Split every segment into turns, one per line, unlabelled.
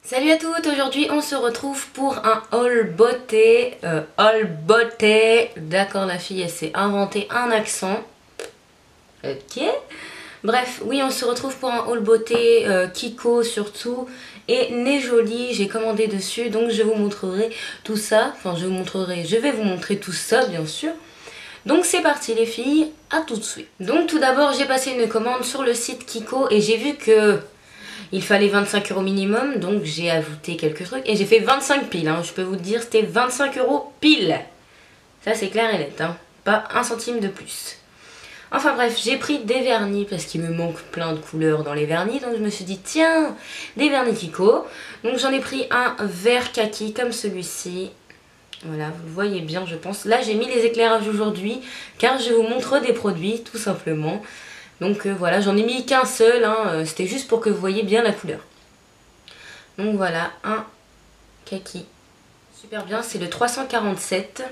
Salut à toutes, aujourd'hui on se retrouve pour un haul beauté. Haul beauté. D'accord, la fille elle s'est inventé un accent. Ok. Bref, oui, on se retrouve pour un haul beauté, Kiko surtout, et Nez Jolie, j'ai commandé dessus, donc je vous montrerai tout ça. Enfin, je vais vous montrer tout ça, bien sûr. Donc c'est parti les filles, à tout de suite. Donc tout d'abord, j'ai passé une commande sur le site Kiko et j'ai vu que il fallait 25 € minimum, donc j'ai ajouté quelques trucs et j'ai fait 25 piles, hein. Je peux vous dire, c'était 25 € pile. Ça c'est clair et net, hein. Pas un centime de plus. Enfin bref, j'ai pris des vernis parce qu'il me manque plein de couleurs dans les vernis. Donc je me suis dit, tiens, des vernis Kiko. Donc j'en ai pris un vert kaki comme celui-ci. Voilà, vous le voyez bien je pense. Là j'ai mis les éclairages aujourd'hui car je vous montre des produits tout simplement. Donc voilà, j'en ai mis qu'un seul, hein, c'était juste pour que vous voyez bien la couleur. Donc voilà, un kaki. Super bien, c'est le 347.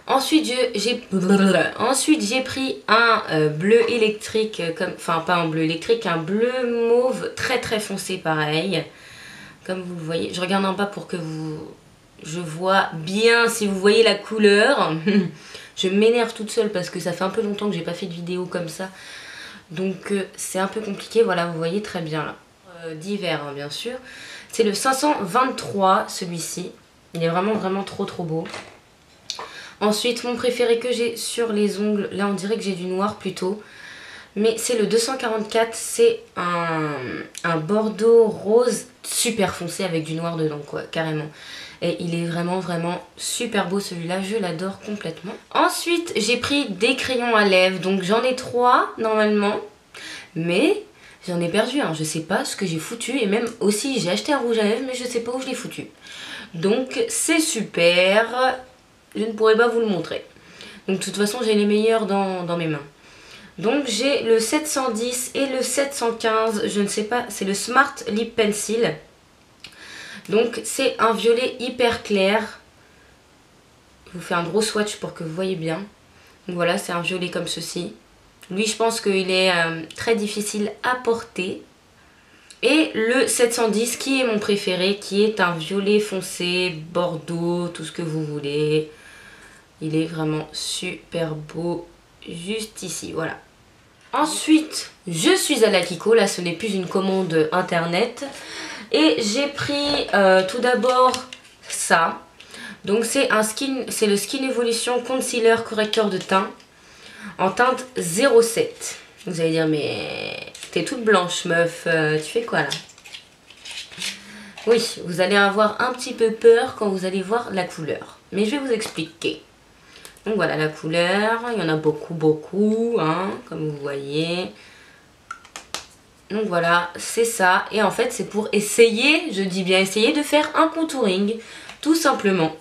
Ensuite j'ai pris un bleu électrique, enfin pas un bleu électrique, un bleu mauve très très foncé pareil. Comme vous le voyez, je regarde en bas pour que je vois bien si vous voyez la couleur. Je m'énerve toute seule parce que ça fait un peu longtemps que j'ai pas fait de vidéo comme ça. Donc c'est un peu compliqué, voilà vous voyez très bien là. D'hiver hein, bien sûr. C'est le 523 celui-ci. Il est vraiment trop beau. Ensuite mon préféré que j'ai sur les ongles, là on dirait que j'ai du noir plutôt. Mais c'est le 244, c'est un bordeaux rose super foncé avec du noir dedans quoi, carrément. Et il est vraiment super beau celui-là, je l'adore complètement. Ensuite j'ai pris des crayons à lèvres, donc j'en ai 3 normalement. Mais j'en ai perdu un, je sais pas ce que j'ai foutu. Et même aussi j'ai acheté un rouge à lèvres mais je sais pas où je l'ai foutu. Donc c'est super, je ne pourrais pas vous le montrer. Donc de toute façon j'ai les meilleurs dans mes mains. Donc j'ai le 710 et le 715, je ne sais pas, c'est le Smart Lip Pencil. Donc c'est un violet hyper clair. Je vous fais un gros swatch pour que vous voyez bien. Donc voilà, c'est un violet comme ceci. Lui je pense qu'il est très difficile à porter. Et le 710 qui est mon préféré, qui est un violet foncé, bordeaux, tout ce que vous voulez. Il est vraiment super beau juste ici, voilà. Ensuite, je suis à la Kiko, là ce n'est plus une commande internet. Et j'ai pris tout d'abord ça. Donc c'est le Skin Evolution Concealer Correcteur de teint en teinte 07. Vous allez dire mais t'es toute blanche meuf, tu fais quoi là? Oui, vous allez avoir un petit peu peur quand vous allez voir la couleur. Mais je vais vous expliquer. Donc voilà la couleur, il y en a beaucoup, hein, comme vous voyez. Donc voilà, c'est ça. Et en fait, c'est pour essayer, je dis bien essayer, de faire un contouring, tout simplement.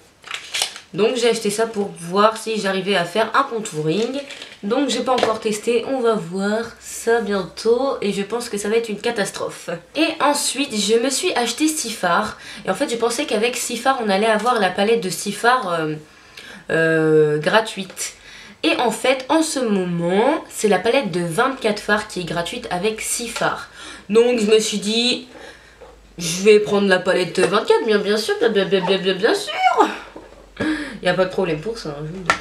Donc j'ai acheté ça pour voir si j'arrivais à faire un contouring. Donc j'ai pas encore testé, on va voir ça bientôt. Et je pense que ça va être une catastrophe. Et ensuite, je me suis acheté Sephora. Et en fait, je pensais qu'avec Sephora, on allait avoir la palette de Sephora gratuite. Et en fait en ce moment c'est la palette de 24 fards qui est gratuite avec 6 fards. Donc je me suis dit je vais prendre la palette 24 bien sûr, bien sûr. Il n'y a pas de problème pour ça hein, je vous le dis.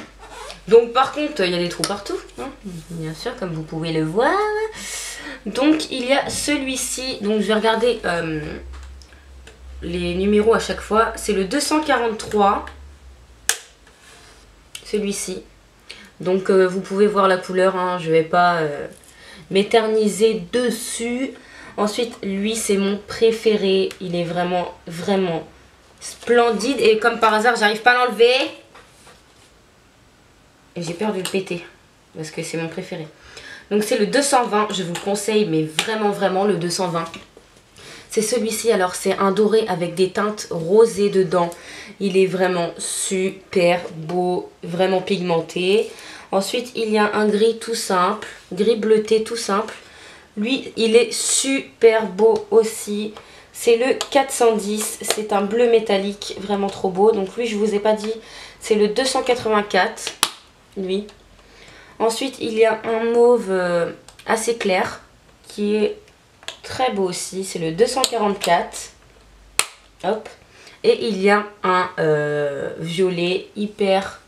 Donc par contre il y a des trous partout hein, bien sûr comme vous pouvez le voir. Donc il y a celui-ci, donc je vais regarder les numéros à chaque fois. C'est le 243, celui-ci. Donc vous pouvez voir la couleur, hein, je vais pas m'éterniser dessus. Ensuite lui c'est mon préféré, il est vraiment splendide. Et comme par hasard j'arrive pas à l'enlever. Et j'ai peur de le péter, parce que c'est mon préféré. Donc c'est le 220, je vous conseille mais vraiment le 220. C'est celui-ci, alors c'est un doré avec des teintes rosées dedans. Il est vraiment super beau, vraiment pigmenté. Ensuite, il y a un gris tout simple, gris bleuté tout simple. Lui, il est super beau aussi. C'est le 410, c'est un bleu métallique, vraiment trop beau. Donc lui, je vous ai pas dit, c'est le 284, lui. Ensuite, il y a un mauve assez clair, qui est très beau aussi, c'est le 244. Hop. Et il y a un violet hyper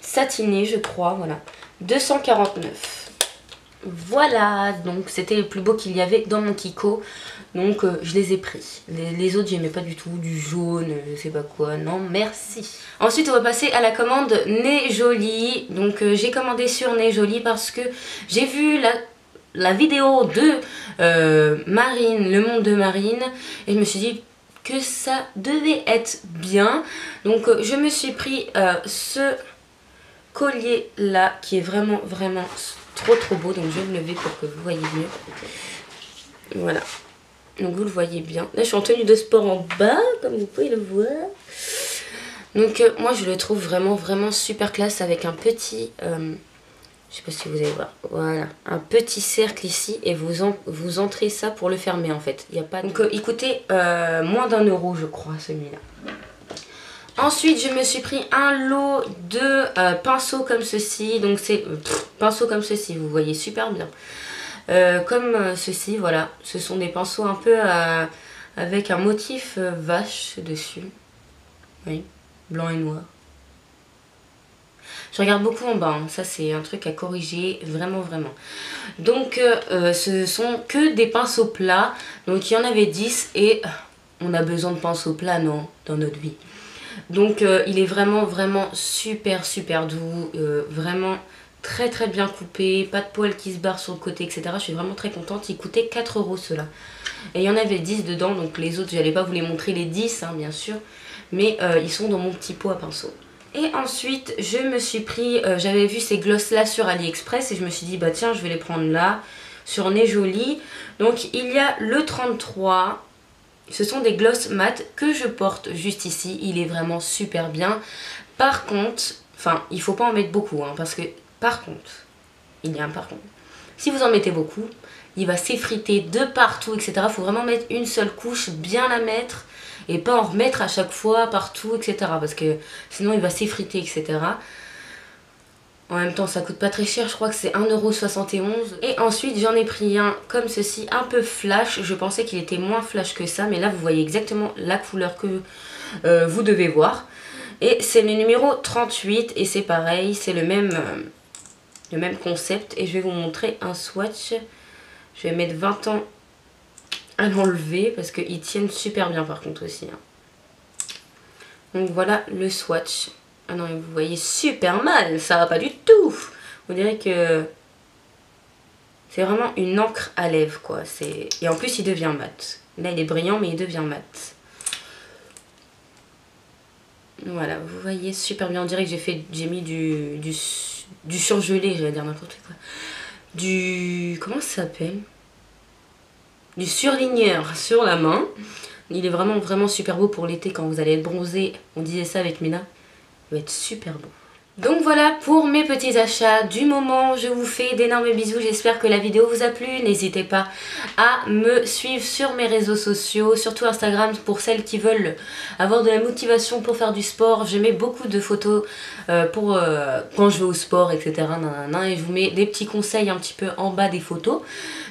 satiné, je crois. Voilà. 249. Voilà, donc c'était le plus beau qu'il y avait dans mon Kiko. Donc je les ai pris. Les autres j'aimais pas du tout, du jaune, je sais pas quoi, non merci. Ensuite on va passer à la commande Nez Jolie. Donc j'ai commandé sur Nez Jolie parce que j'ai vu la vidéo de Marine, le monde de Marine. Et je me suis dit que ça devait être bien. Donc je me suis pris ce collier là qui est vraiment trop beau. Donc je vais me lever pour que vous voyez mieux. Voilà. Donc vous le voyez bien. Là je suis en tenue de sport en bas, comme vous pouvez le voir. Donc moi je le trouve vraiment super classe avec un petit... je sais pas si vous allez voir. Voilà. Un petit cercle ici et vous entrez ça pour le fermer en fait. Il y a pas... Donc il coûtait moins d'1 € je crois celui-là. Ensuite je me suis pris un lot de pinceaux comme ceci. Donc c'est pinceaux comme ceci, vous voyez super bien. Comme ceci, voilà, ce sont des pinceaux un peu avec un motif vache dessus. Oui, blanc et noir. Je regarde beaucoup en bas, hein. Ça c'est un truc à corriger, vraiment. Donc ce sont que des pinceaux plats, donc il y en avait 10 et on a besoin de pinceaux plats, non, dans notre vie. Donc il est vraiment super doux, vraiment... très bien coupé, pas de poils qui se barrent sur le côté, etc. Je suis vraiment très contente. Il coûtait 4 € ceux-là. Et il y en avait 10 dedans, donc les autres, j'allais pas vous les montrer les 10, hein, bien sûr. Mais ils sont dans mon petit pot à pinceau. Et ensuite, je me suis pris, j'avais vu ces gloss-là sur AliExpress et je me suis dit, bah tiens, je vais les prendre là, sur Nez Jolie. Donc il y a le 33. Ce sont des gloss mat que je porte juste ici. Il est vraiment super bien. Par contre, enfin, il faut pas en mettre beaucoup, hein, parce que... Par contre, il y a un par contre, si vous en mettez beaucoup, il va s'effriter de partout, etc. Il faut vraiment mettre une seule couche, bien la mettre, et pas en remettre à chaque fois, partout, etc. Parce que sinon il va s'effriter, etc. En même temps, ça coûte pas très cher, je crois que c'est 1,71 €. Et ensuite, j'en ai pris un comme ceci, un peu flash. Je pensais qu'il était moins flash que ça, mais là, vous voyez exactement la couleur que vous devez voir. Et c'est le numéro 38, et c'est pareil, c'est le même concept. Et je vais vous montrer un swatch. Je vais mettre 20 ans à l'enlever parce qu'ils tiennent super bien par contre aussi, hein. Donc voilà le swatch. Ah non, vous voyez super mal, ça va pas du tout. Vous direz que c'est vraiment une encre à lèvres quoi. Et en plus il devient mat. Là il est brillant mais il devient mat. Voilà, vous voyez super bien. On dirait que j'ai mis du surgelé, j'allais dire n'importe quoi. Comment ça s'appelle? Du surligneur sur la main. Il est vraiment super beau pour l'été quand vous allez être bronzé. On disait ça avec Mina. Il va être super beau. Donc voilà pour mes petits achats du moment. Je vous fais d'énormes bisous. J'espère que la vidéo vous a plu. N'hésitez pas à me suivre sur mes réseaux sociaux, surtout Instagram pour celles qui veulent avoir de la motivation pour faire du sport. Je mets beaucoup de photos pour quand je vais au sport, etc. Et je vous mets des petits conseils un petit peu en bas des photos.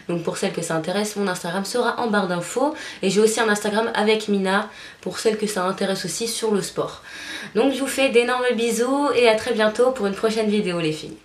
Donc pour celles que ça intéresse, mon Instagram sera en barre d'infos. Et j'ai aussi un Instagram avec Mina pour celles que ça intéresse aussi sur le sport. Donc je vous fais d'énormes bisous et à très bientôt pour une prochaine vidéo les filles.